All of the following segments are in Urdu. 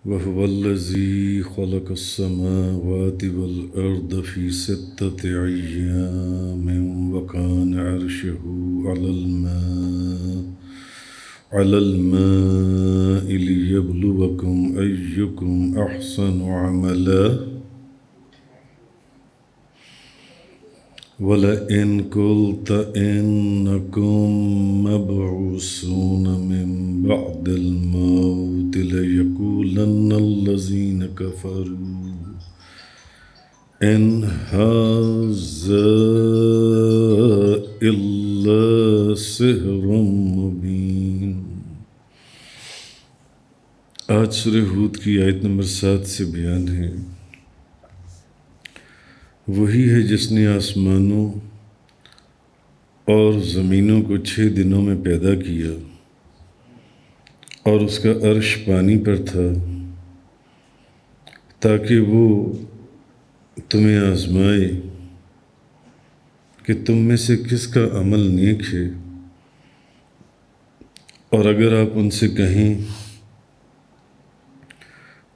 وهو الذي خلق السماوات والأرض في 6 أيام وكان عرشه على الماء ليبلوكم أيكم أحسن عملا ولئن قلت إنكم مبعوثون من بعد الموت ليقولن الذين كفروا إن هذا إلا سحر مبين۔ آج سورہ ہود کی آیت نمبر 7 سے بیان ہے، وہی ہے جس نے آسمانوں اور زمینوں کو 6 دنوں میں پیدا کیا اور اس کا عرش پانی پر تھا تاکہ وہ تمہیں آزمائے کہ تم میں سے کس کا عمل نیک ہے، اور اگر آپ ان سے کہیں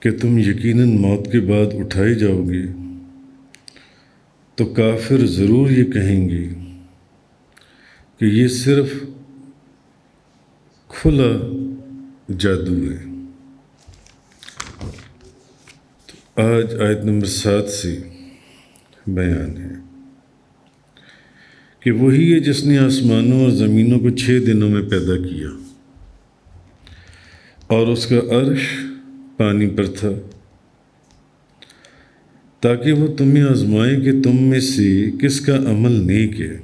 کہ تم یقیناً موت کے بعد اٹھائے جاؤ گے تو کافر ضرور یہ کہیں گے کہ یہ صرف کھلا جادو ہے۔ تو آج آیت نمبر 7 سے بیان ہے کہ وہی ہے جس نے آسمانوں اور زمینوں کو 6 دنوں میں پیدا کیا اور اس کا عرش پانی پر تھا تاکہ وہ تمہیں آزمائے کہ تم میں سے کس کا عمل نیک ہے،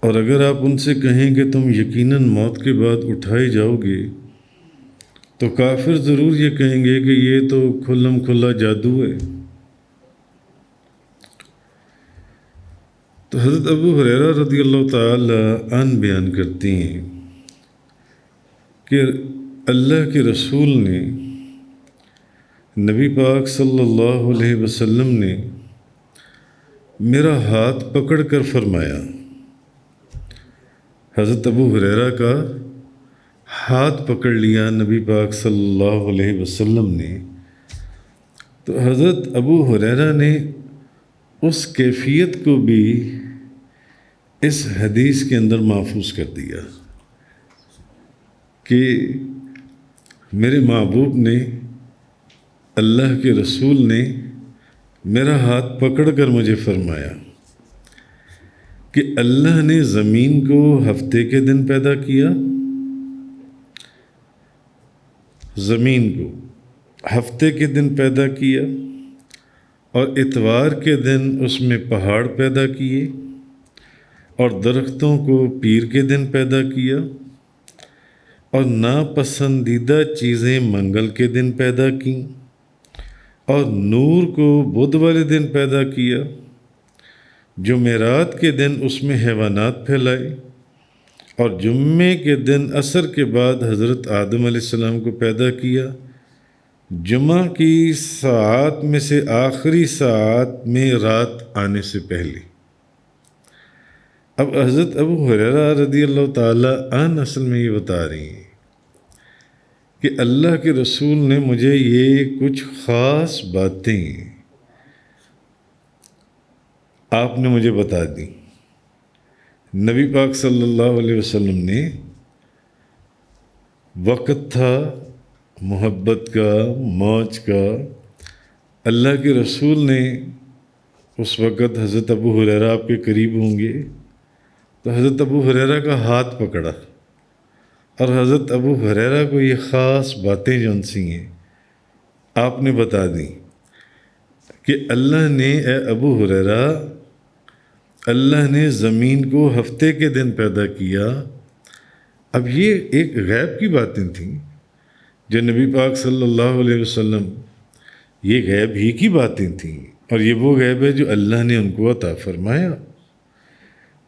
اور اگر آپ ان سے کہیں کہ تم یقیناً موت کے بعد اٹھائے جاؤ گے تو کافر ضرور یہ کہیں گے کہ یہ تو کھلم کھلا جادو ہے۔ تو حضرت ابو ہریرہ رضی اللہ تعالی عنہ بیان کرتی ہیں کہ اللہ کے رسول نے، نبی پاک صلی اللہ علیہ وسلم نے میرا ہاتھ پکڑ کر فرمایا، حضرت ابو ہریرہ کا ہاتھ پکڑ لیا نبی پاک صلی اللہ علیہ وسلم نے، تو حضرت ابو ہریرہ نے اس کیفیت کو بھی اس حدیث کے اندر محفوظ کر دیا کہ میرے محبوب نے، اللہ کے رسول نے میرا ہاتھ پکڑ کر مجھے فرمایا کہ اللہ نے زمین کو ہفتے کے دن پیدا کیا، زمین کو ہفتے کے دن پیدا کیا، اور اتوار کے دن اس میں پہاڑ پیدا کیے، اور درختوں کو پیر کے دن پیدا کیا، اور ناپسندیدہ چیزیں منگل کے دن پیدا کیں، اور نور کو بدھ والے دن پیدا کیا، جمعرات کے دن اس میں حیوانات پھیلائے، اور جمعے کے دن عصر کے بعد حضرت آدم علیہ السلام کو پیدا کیا، جمعہ کی ساعات میں سے آخری ساعت میں رات آنے سے پہلے۔ اب حضرت ابو ہریرہ رضی اللہ تعالی عنہ اصل میں یہ بتا رہی ہیں کہ اللہ کے رسول نے مجھے یہ کچھ خاص باتیں آپ نے مجھے بتا دی۔ نبی پاک صلی اللہ علیہ وسلم نے، وقت تھا محبت کا، موج کا، اللہ کے رسول نے اس وقت حضرت ابو ہریرہ آپ کے قریب ہوں گے تو حضرت ابو ہریرہ کا ہاتھ پکڑا، اور حضرت ابو ہریرہ کو یہ خاص باتیں جون سی ہیں آپ نے بتا دیں کہ اللہ نے، اے ابو ہریرہ، اللہ نے زمین کو ہفتے کے دن پیدا کیا۔ اب یہ ایک غیب کی باتیں تھیں جو نبی پاک صلی اللہ علیہ وسلم، یہ غیب ہی کی باتیں تھیں، اور یہ وہ غیب ہے جو اللہ نے ان کو عطا فرمایا۔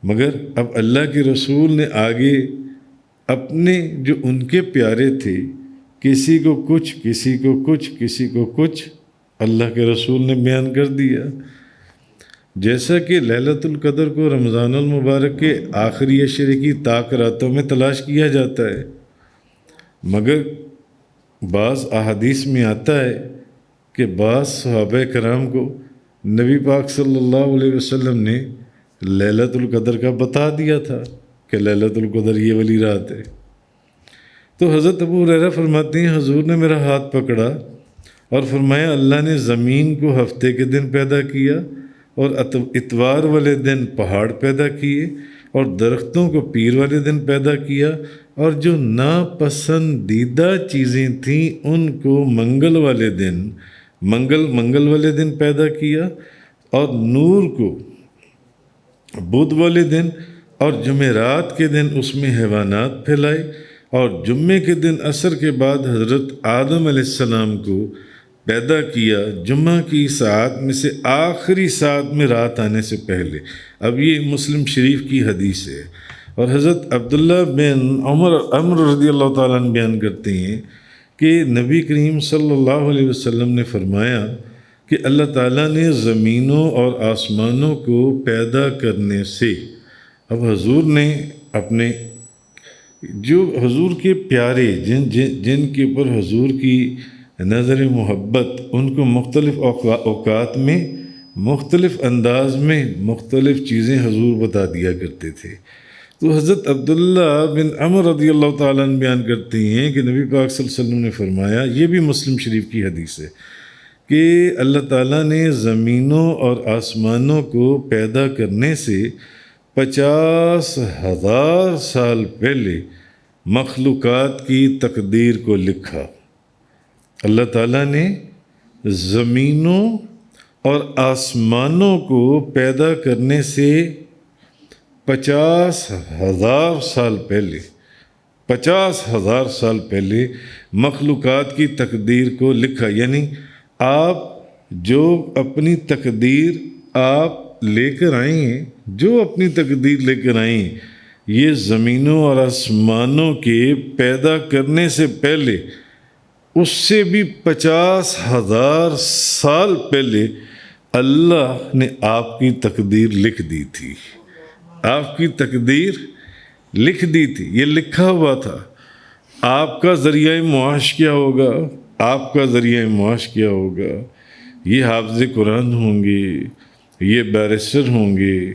مگر اب اللہ کے رسول نے آگے اپنے جو ان کے پیارے تھے، کسی کو کچھ، کسی کو کچھ، کسی کو کچھ، اللہ کے رسول نے بیان کر دیا۔ جیسا کہ لیلۃ القدر کو رمضان المبارک کے آخری عشرے کی طاق راتوں میں تلاش کیا جاتا ہے، مگر بعض احادیث میں آتا ہے کہ بعض صحابہ کرام کو نبی پاک صلی اللہ علیہ وسلم نے لیلۃ القدر کا بتا دیا تھا کہ لیلۃ القدر یہ والی رات ہے۔ تو حضرت ابو ہریرہ فرماتے ہیں حضور نے میرا ہاتھ پکڑا اور فرمایا اللہ نے زمین کو ہفتے کے دن پیدا کیا اور اتوار والے دن پہاڑ پیدا کیے اور درختوں کو پیر والے دن پیدا کیا اور جو ناپسندیدہ چیزیں تھیں ان کو منگل والے دن منگل والے دن پیدا کیا اور نور کو بدھ والے دن اور جمعرات کے دن اس میں حیوانات پھیلائے اور جمعے کے دن عصر کے بعد حضرت آدم علیہ السلام کو پیدا کیا جمعہ کی ساعت میں سے آخری ساعت میں رات آنے سے پہلے۔ اب یہ مسلم شریف کی حدیث ہے، اور حضرت عبداللہ بن عمر رضی اللہ تعالیٰ عنہ بیان کرتے ہیں کہ نبی کریم صلی اللہ علیہ وسلم نے فرمایا کہ اللہ تعالیٰ نے زمینوں اور آسمانوں کو پیدا کرنے سے، اب حضور نے اپنے جو حضور کے پیارے جن کے اوپر حضور کی نظر محبت، ان کو مختلف اوقات میں مختلف انداز میں مختلف چیزیں حضور بتا دیا کرتے تھے۔ تو حضرت عبداللہ بن عمر رضی اللہ تعالیٰ عنہ بیان کرتے ہیں کہ نبی پاک صلی اللہ علیہ وسلم نے فرمایا، یہ بھی مسلم شریف کی حدیث ہے، کہ اللہ تعالیٰ نے زمینوں اور آسمانوں کو پیدا کرنے سے 50,000 سال پہلے مخلوقات کی تقدیر کو لکھا۔ اللہ تعالیٰ نے زمینوں اور آسمانوں کو پیدا کرنے سے 50,000 سال پہلے 50,000 سال پہلے مخلوقات کی تقدیر کو لکھا، یعنی آپ جو اپنی تقدیر آپ لے کر آئیں ہیں، جو اپنی تقدیر لے کر آئیں، یہ زمینوں اور آسمانوں کے پیدا کرنے سے پہلے اس سے بھی 50,000 سال پہلے اللہ نے آپ کی تقدیر لکھ دی تھی۔ آپ کی تقدیر لکھ دی تھی، یہ لکھا ہوا تھا۔ آپ کا ذریعہ معاش کیا ہوگا، آپ کا ذریعہ معاش کیا ہوگا، یہ حافظ قرآن ہوں گے، یہ بیرسٹر ہوں گے،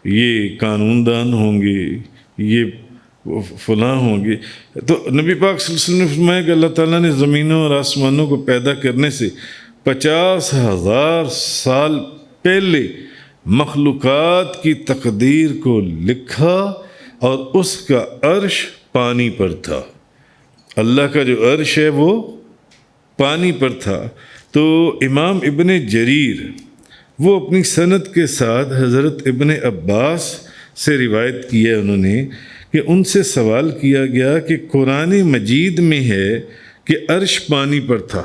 یہ قانون دان ہوں گے، یہ فلاں ہوں گے۔ تو نبی پاک صلی اللہ علیہ وسلم نے فرمایا کہ اللہ تعالیٰ نے زمینوں اور آسمانوں کو پیدا کرنے سے 50,000 سال پہلے مخلوقات کی تقدیر کو لکھا، اور اس کا عرش پانی پر تھا۔ اللہ کا جو عرش ہے وہ پانی پر تھا۔ تو امام ابن جریر وہ اپنی سند کے ساتھ حضرت ابن عباس سے روایت کی ہے، انہوں نے کہ ان سے سوال کیا گیا کہ قرآن مجید میں ہے کہ عرش پانی پر تھا۔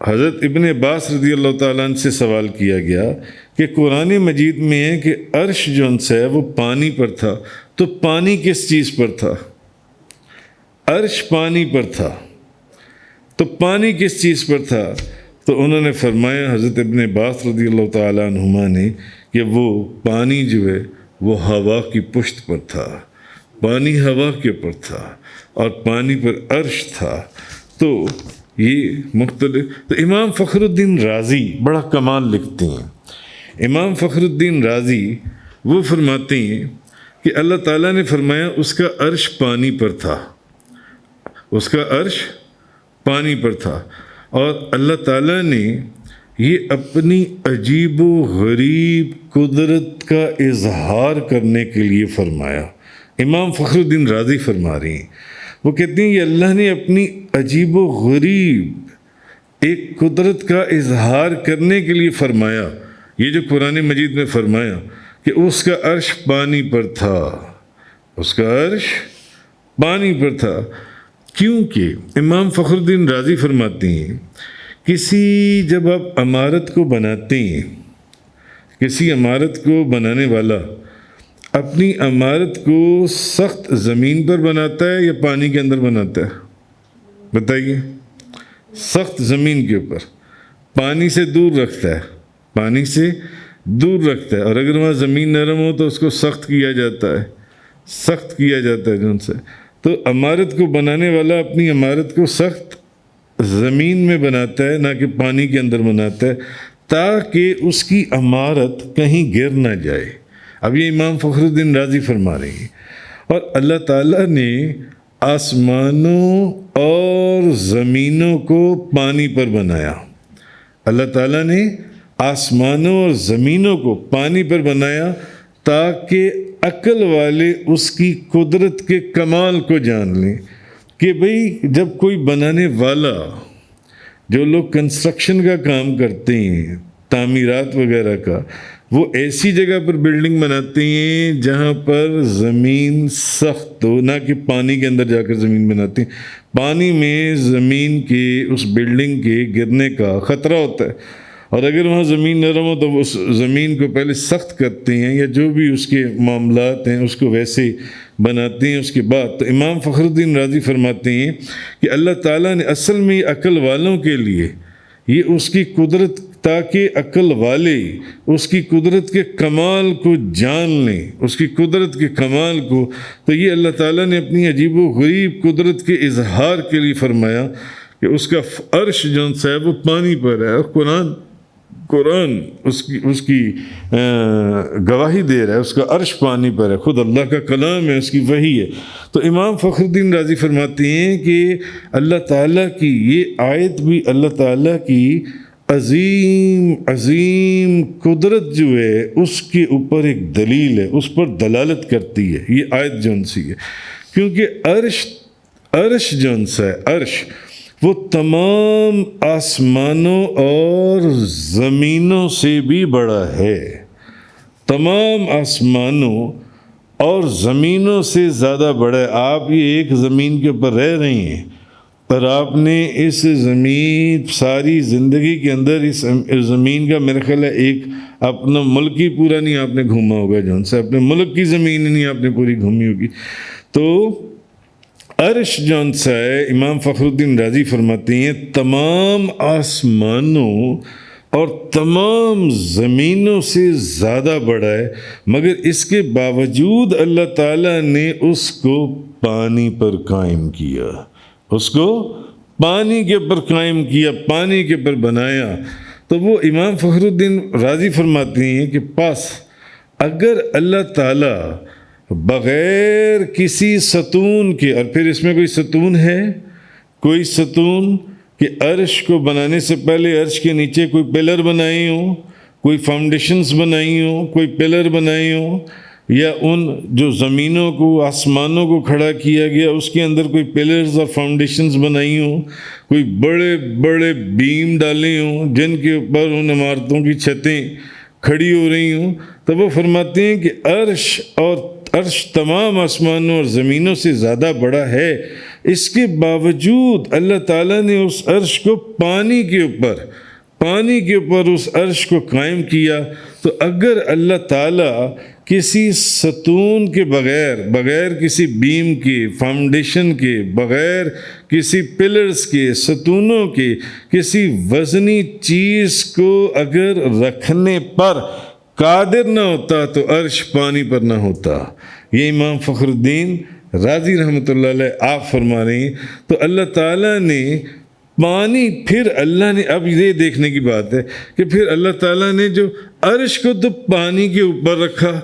حضرت ابن عباس رضی اللہ تعالیٰ عنہ سے سوال کیا گیا کہ قرآن مجید میں ہے کہ عرش جو ان سے ہے وہ پانی پر تھا، تو پانی کس چیز پر تھا؟ عرش پانی پر تھا، تو پانی کس چیز پر تھا؟ تو انہوں نے فرمایا، حضرت ابن عباس رضی اللہ تعالیٰ عنہما نے، کہ وہ پانی جو ہے وہ ہوا کی پشت پر تھا، پانی ہوا کے اوپر تھا، اور پانی پر عرش تھا۔ تو یہ مختلف، تو امام فخر الدین رازی بڑا کمال لکھتے ہیں۔ امام فخر الدین رازی وہ فرماتے ہیں کہ اللہ تعالیٰ نے فرمایا اس کا عرش پانی پر تھا، اس کا عرش پانی پر تھا، اور اللہ تعالیٰ نے یہ اپنی عجیب و غریب قدرت کا اظہار کرنے کے لیے فرمایا۔ امام فخر الدین رازی فرما رہے ہیں، وہ کہتے ہیں یہ اللہ نے اپنی عجیب و غریب ایک قدرت کا اظہار کرنے کے لیے فرمایا، یہ جو قرآن مجید میں فرمایا کہ اس کا عرش پانی پر تھا، اس کا عرش پانی پر تھا۔ کیونکہ امام فخر الدین رازی فرماتے ہیں جب آپ عمارت کو بناتے ہیں، کسی عمارت کو بنانے والا اپنی عمارت کو سخت زمین پر بناتا ہے یا پانی کے اندر بناتا ہے؟ بتائیے۔ سخت زمین کے اوپر، پانی سے دور رکھتا ہے، پانی سے دور رکھتا ہے، اور اگر وہاں زمین نرم ہو تو اس کو سخت کیا جاتا ہے، سخت کیا جاتا ہے جو ان سے۔ تو عمارت کو بنانے والا اپنی عمارت کو سخت زمین میں بناتا ہے، نہ کہ پانی کے اندر بناتا ہے، تاکہ اس کی عمارت کہیں گر نہ جائے۔ اب یہ امام فخر الدین رازی فرما رہے ہیں۔ اور اللہ تعالیٰ نے آسمانوں اور زمینوں کو پانی پر بنایا۔ اللہ تعالیٰ نے آسمانوں اور زمینوں کو پانی پر بنایا تاکہ عقل والے اس کی قدرت کے کمال کو جان لیں کہ بھئی جب کوئی بنانے والا، جو لوگ کنسٹرکشن کا کام کرتے ہیں، تعمیرات وغیرہ کا، وہ ایسی جگہ پر بلڈنگ بناتے ہیں جہاں پر زمین سخت ہو، نہ کہ پانی کے اندر جا کر زمین بناتے ہیں۔ پانی میں زمین کے اس بلڈنگ کے گرنے کا خطرہ ہوتا ہے، اور اگر وہاں زمین نرم ہو تو اس زمین کو پہلے سخت کرتے ہیں، یا جو بھی اس کے معاملات ہیں اس کو ویسے بناتے ہیں۔ اس کے بعد تو امام فخر الدین رازی فرماتے ہیں کہ اللہ تعالیٰ نے اصل میں عقل والوں کے لیے یہ اس کی قدرت، تاکہ عقل والے اس کی قدرت کے کمال کو جان لیں، اس کی قدرت کے کمال کو، تو یہ اللہ تعالیٰ نے اپنی عجیب و غریب قدرت کے اظہار کے لیے فرمایا کہ اس کا عرش جو ہے وہ پانی پر ہے، اور قرآن اس کی گواہی دے رہا ہے، اس کا عرش پانی پر ہے، خود اللہ کا کلام ہے، اس کی وحی ہے۔ تو امام فخر الدین رازی فرماتے ہیں کہ اللہ تعالیٰ کی یہ آیت بھی اللہ تعالیٰ کی عظیم قدرت جو ہے اس کے اوپر ایک دلیل ہے، اس پر دلالت کرتی ہے یہ آیت جون سی ہے، کیونکہ عرش جون سا ہے، عرش وہ تمام آسمانوں اور زمینوں سے بھی بڑا ہے، تمام آسمانوں اور زمینوں سے زیادہ بڑا ہے۔ آپ یہ ایک زمین کے اوپر رہ رہے ہیں، پر آپ نے اس زمین ساری زندگی کے اندر اس زمین کا میرا خیال ہے ایک اپنا ملک ہی پورا نہیں آپ نے گھوما ہوگا، جون سے اپنے ملک کی زمین ہی نہیں آپ نے پوری گھومی ہوگی۔ تو عرش جون سا ہے، امام فخر الدین رازی فرماتے ہیں تمام آسمانوں اور تمام زمینوں سے زیادہ بڑا ہے، مگر اس کے باوجود اللہ تعالیٰ نے اس کو پانی پر قائم کیا، اس کو پانی کے اوپر قائم کیا، پانی کے اوپر بنایا۔ تو وہ امام فخر الدین رازی فرماتے ہیں کہ اگر اللہ تعالیٰ بغیر کسی ستون کے، اور پھر اس میں کوئی ستون ہے، کوئی ستون کہ عرش کو بنانے سے پہلے عرش کے نیچے کوئی پلر بنائی ہوں، کوئی فاؤنڈیشنز بنائی ہوں، کوئی پلر بنائی ہوں، یا ان جو زمینوں کو، آسمانوں کو کھڑا کیا گیا اس کے اندر کوئی پلرز اور فاؤنڈیشنز بنائی ہوں، کوئی بڑے بڑے بیم ڈالے ہوں جن کے اوپر ان عمارتوں کی چھتیں کھڑی ہو رہی ہوں، تو وہ فرماتے ہیں کہ عرش تمام آسمانوں اور زمینوں سے زیادہ بڑا ہے، اس کے باوجود اللہ تعالیٰ نے اس عرش کو پانی کے اوپر اس عرش کو قائم کیا۔ تو اگر اللہ تعالیٰ کسی ستون کے بغیر کسی بیم کے، فاؤنڈیشن کے، بغیر کسی پلرز کے، ستونوں کے، کسی وزنی چیز کو اگر رکھنے پر قادر نہ ہوتا تو عرش پانی پر نہ ہوتا۔ یہ امام فخر الدین رازی رحمۃ اللہ علیہ آپ فرما رہے ہیں۔ تو اللہ تعالیٰ نے پانی، پھر اللہ نے، اب یہ دیکھنے کی بات ہے کہ پھر اللہ تعالیٰ نے جو عرش کو تو پانی کے اوپر رکھا،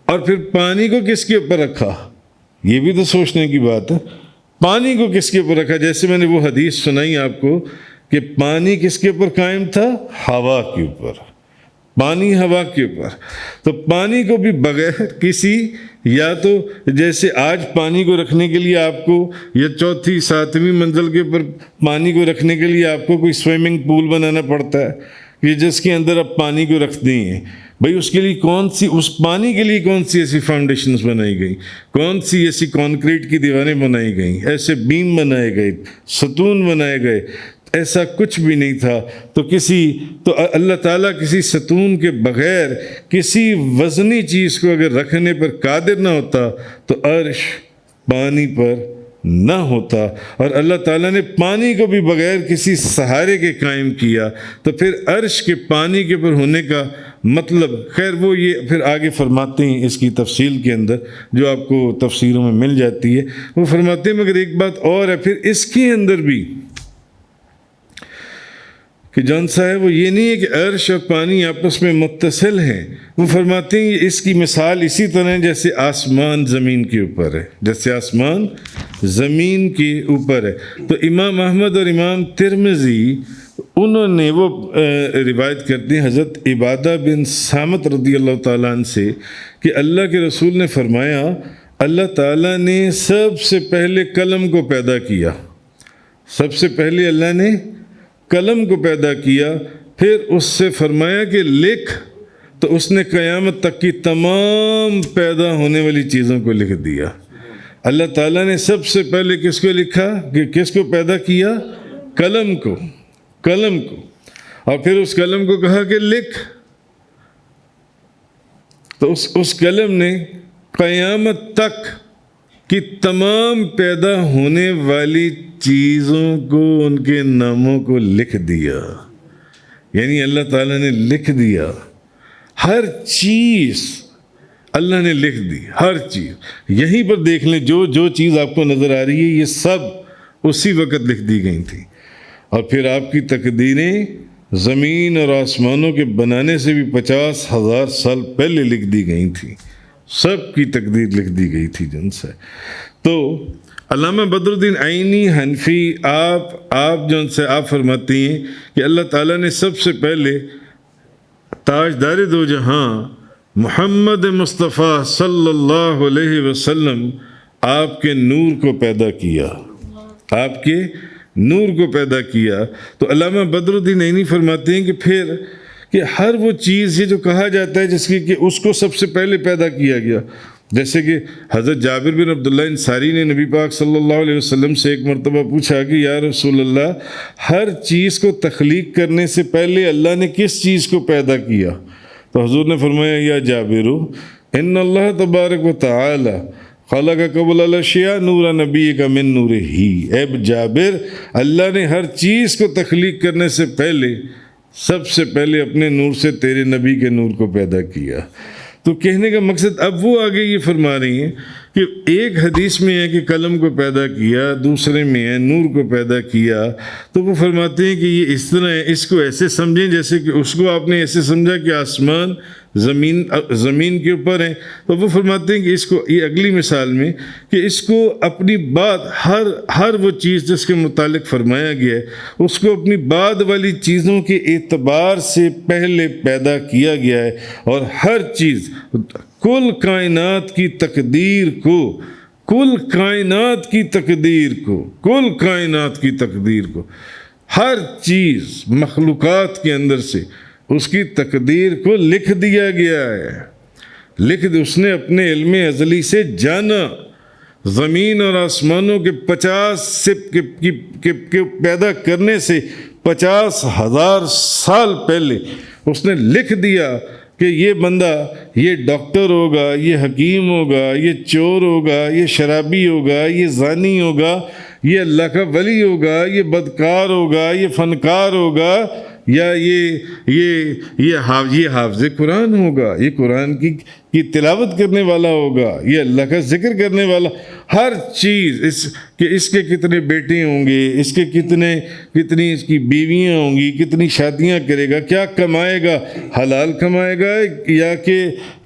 اور پھر پانی کو کس کے اوپر رکھا، یہ بھی تو سوچنے کی بات ہے۔ پانی کو کس کے اوپر رکھا؟ جیسے میں نے وہ حدیث سنائی آپ کو کہ پانی کس کے اوپر قائم تھا؟ ہوا کے اوپر، پانی ہوا کے اوپر۔ تو پانی کو بھی بغیر کسی، یا تو جیسے آج پانی کو رکھنے کے لیے آپ کو یا چوتھی ساتویں منزل کے اوپر پانی کو رکھنے کے لیے آپ کو کوئی سوئمنگ پول بنانا پڑتا ہے کہ جس کے اندر آپ پانی کو رکھتے ہیں۔ بھئی اس کے لیے اس پانی کے لیے کون سی ایسی فاؤنڈیشنز بنائی گئی، کون سی ایسی کانکریٹ کی دیواریں بنائی گئیں، ایسے بیم بنائے گئے، ستون بنائے گئے؟ ایسا کچھ بھی نہیں تھا۔ تو اللہ تعالیٰ کسی ستون کے بغیر کسی وزنی چیز کو اگر رکھنے پر قادر نہ ہوتا تو عرش پانی پر نہ ہوتا، اور اللہ تعالیٰ نے پانی کو بھی بغیر کسی سہارے کے قائم کیا، تو پھر عرش کے پانی کے اوپر ہونے کا مطلب خیر وہ یہ پھر آگے فرماتے ہیں اس کی تفصیل کے اندر جو آپ کو تفسیروں میں مل جاتی ہے. وہ فرماتے ہیں مگر ایک بات اور ہے پھر اس کے اندر بھی کہ جون سا ہے وہ یہ نہیں ہے کہ عرش اور پانی آپس میں متصل ہیں. وہ فرماتے ہیں اس کی مثال اسی طرح ہے جیسے آسمان زمین کے اوپر ہے، جیسے آسمان زمین کے اوپر ہے. تو امام احمد اور امام ترمذی انہوں نے وہ روایت کرتے ہیں حضرت عبادہ بن صامت رضی اللہ تعالیٰ عنہ سے کہ اللہ کے رسول نے فرمایا اللہ تعالیٰ نے سب سے پہلے قلم کو پیدا کیا. سب سے پہلے اللہ نے قلم کو پیدا کیا، پھر اس سے فرمایا کہ لکھ، تو اس نے قیامت تک کی تمام پیدا ہونے والی چیزوں کو لکھ دیا. اللہ تعالیٰ نے سب سے پہلے کس کو لکھا کہ کس کو پیدا کیا؟ قلم کو. اور پھر اس قلم کو کہا کہ لکھ، تو اس قلم نے قیامت تک کی تمام پیدا ہونے والی چیزوں کو ان کے ناموں کو لکھ دیا. یعنی اللہ تعالیٰ نے لکھ دیا ہر چیز، اللہ نے لکھ دی ہر چیز. یہیں پر دیکھ لیں جو چیز آپ کو نظر آ رہی ہے یہ سب اسی وقت لکھ دی گئی تھی. اور پھر آپ کی تقدیریں زمین اور آسمانوں کے بنانے سے بھی 50,000 سال پہلے لکھ دی گئی تھیں. سب کی تقدیر لکھ دی گئی تھی جن سے. تو علامہ بدر الدین عینی حنفی آپ جن سے آپ فرماتی ہیں کہ اللہ تعالیٰ نے سب سے پہلے تاجدار دو جہاں محمد مصطفیٰ صلی اللہ علیہ وسلم آپ کے نور کو پیدا کیا، آپ کے نور کو پیدا کیا. تو علامہ بدر الدین عینی فرماتے ہیں کہ پھر کہ ہر وہ چیز یہ جو کہا جاتا ہے جس کی کہ اس کو سب سے پہلے پیدا کیا گیا، جیسے کہ حضرت جابر بن عبداللہ انصاری نے نبی پاک صلی اللہ علیہ وسلم سے ایک مرتبہ پوچھا کہ یا رسول اللہ ہر چیز کو تخلیق کرنے سے پہلے اللہ نے کس چیز کو پیدا کیا؟ تو حضور نے فرمایا یا جابر ان اللہ تبارک و تعالی خلق قبل الاشیاء نور نبی کا من نور ہی. اے جابر اللہ نے ہر چیز کو تخلیق کرنے سے پہلے سب سے پہلے اپنے نور سے تیرے نبی کے نور کو پیدا کیا. تو کہنے کا مقصد اب وہ آگے یہ فرما رہی ہیں کہ ایک حدیث میں ہے کہ قلم کو پیدا کیا، دوسرے میں ہے نور کو پیدا کیا. تو وہ فرماتے ہیں کہ یہ اس طرح ہے، اس کو ایسے سمجھیں جیسے کہ اس کو آپ نے ایسے سمجھا کہ آسمان زمین کے اوپر ہیں. تو وہ فرماتے ہیں کہ اس کو یہ اگلی مثال میں کہ اس کو اپنی بات ہر وہ چیز جس کے متعلق فرمایا گیا ہے اس کو اپنی بعد والی چیزوں کے اعتبار سے پہلے پیدا کیا گیا ہے. اور ہر چیز کل کائنات کی تقدیر کو ہر چیز مخلوقات کے اندر سے اس کی تقدیر کو لکھ دیا گیا ہے. اس نے اپنے علم ازلی سے جانا. زمین اور آسمانوں کے 50 کے پیدا کرنے سے 50,000 سال پہلے اس نے لکھ دیا کہ یہ بندہ یہ ڈاکٹر ہوگا، یہ حکیم ہوگا، یہ چور ہوگا، یہ شرابی ہوگا، یہ زانی ہوگا، یہ اللہ کا ولی ہوگا، یہ بدکار ہوگا، یہ فنکار ہوگا، یا یہ حافظ قرآن ہوگا، یہ قرآن کی تلاوت کرنے والا ہوگا، یہ اللہ کا ذکر کرنے والا. ہر چیز اس کے کتنے بیٹے ہوں گے، اس کے کتنی اس کی بیویاں ہوں گی، کتنی شادیاں کرے گا، کیا کمائے گا، حلال کمائے گا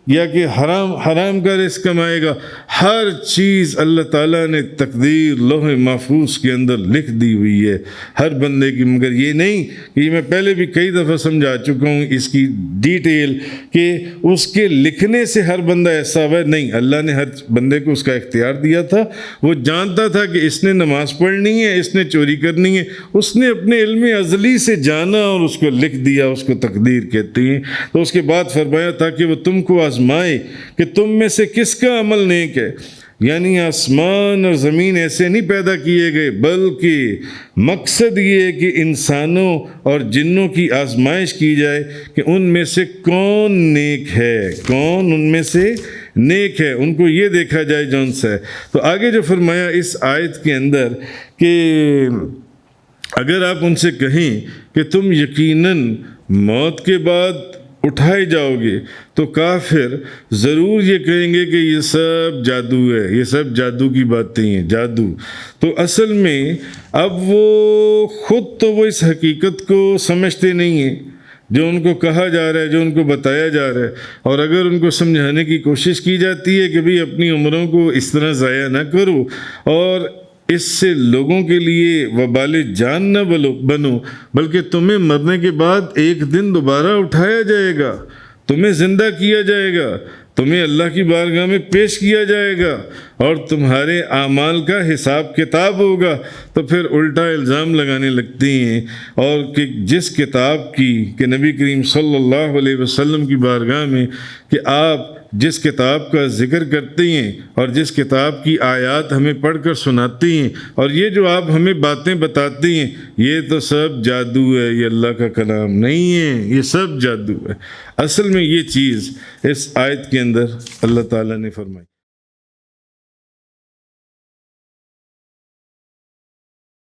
یا کہ حرام کا رزق کمائے گا. ہر چیز اللہ تعالیٰ نے تقدیر لوح محفوظ کے اندر لکھ دی ہوئی ہے ہر بندے کی. مگر یہ نہیں کہ میں پہلے بھی کئی دفعہ سمجھا چکا ہوں اس کی ڈیٹیل کہ اس کے لکھنے سے ہر بندہ ایسا ہوا نہیں. اللہ نے ہر بندے کو اس کا اختیار دیا تھا. وہ جانتا تھا کہ اس نے نماز پڑھنی ہے، اس نے چوری کرنی ہے. اس نے اپنے علم ازلی سے جانا اور اس کو لکھ دیا. اس کو تقدیر کہتے ہیں. تو اس کے بعد فرمایا تاکہ وہ تم کو آزمائے کہ تم میں سے کس کا عمل نیک ہے. یعنی آسمان اور زمین ایسے نہیں پیدا کیے گئے، بلکہ مقصد یہ ہے کہ انسانوں اور جنوں کی آزمائش کی جائے کہ ان میں سے کون نیک ہے، کون ان میں سے نیک ہے، ان کو یہ دیکھا جائے جون سا ہے. تو آگے جو فرمایا اس آیت کے اندر کہ اگر آپ ان سے کہیں کہ تم یقیناً موت کے بعد اٹھائے جاؤ گے تو کافر ضرور یہ کہیں گے کہ یہ سب جادو ہے، یہ سب جادو کی باتیں ہیں، جادو۔ تو اصل میں اب وہ خود تو وہ اس حقیقت کو سمجھتے نہیں ہیں جو ان کو کہا جا رہا ہے، جو ان کو بتایا جا رہا ہے، اور اگر ان کو سمجھانے کی کوشش کی جاتی ہے کہ بھئی اپنی عمروں کو اس طرح ضائع نہ کرو اور اس سے لوگوں کے لیے وبال جان نہ بنو، بلکہ تمہیں مرنے کے بعد ایک دن دوبارہ اٹھایا جائے گا، تمہیں زندہ کیا جائے گا، تمہیں اللہ کی بارگاہ میں پیش کیا جائے گا اور تمہارے اعمال کا حساب کتاب ہوگا، تو پھر الٹا الزام لگانے لگتی ہیں اور کہ جس کتاب کی کہ نبی کریم صلی اللہ علیہ وسلم کی بارگاہ میں کہ آپ جس کتاب کا ذکر کرتے ہیں اور جس کتاب کی آیات ہمیں پڑھ کر سناتی ہیں اور یہ جو آپ ہمیں باتیں بتاتی ہیں، یہ تو سب جادو ہے، یہ اللہ کا کلام نہیں ہے، یہ سب جادو ہے۔ اصل میں یہ چیز اس آیت کے اندر اللہ تعالیٰ نے فرمائی۔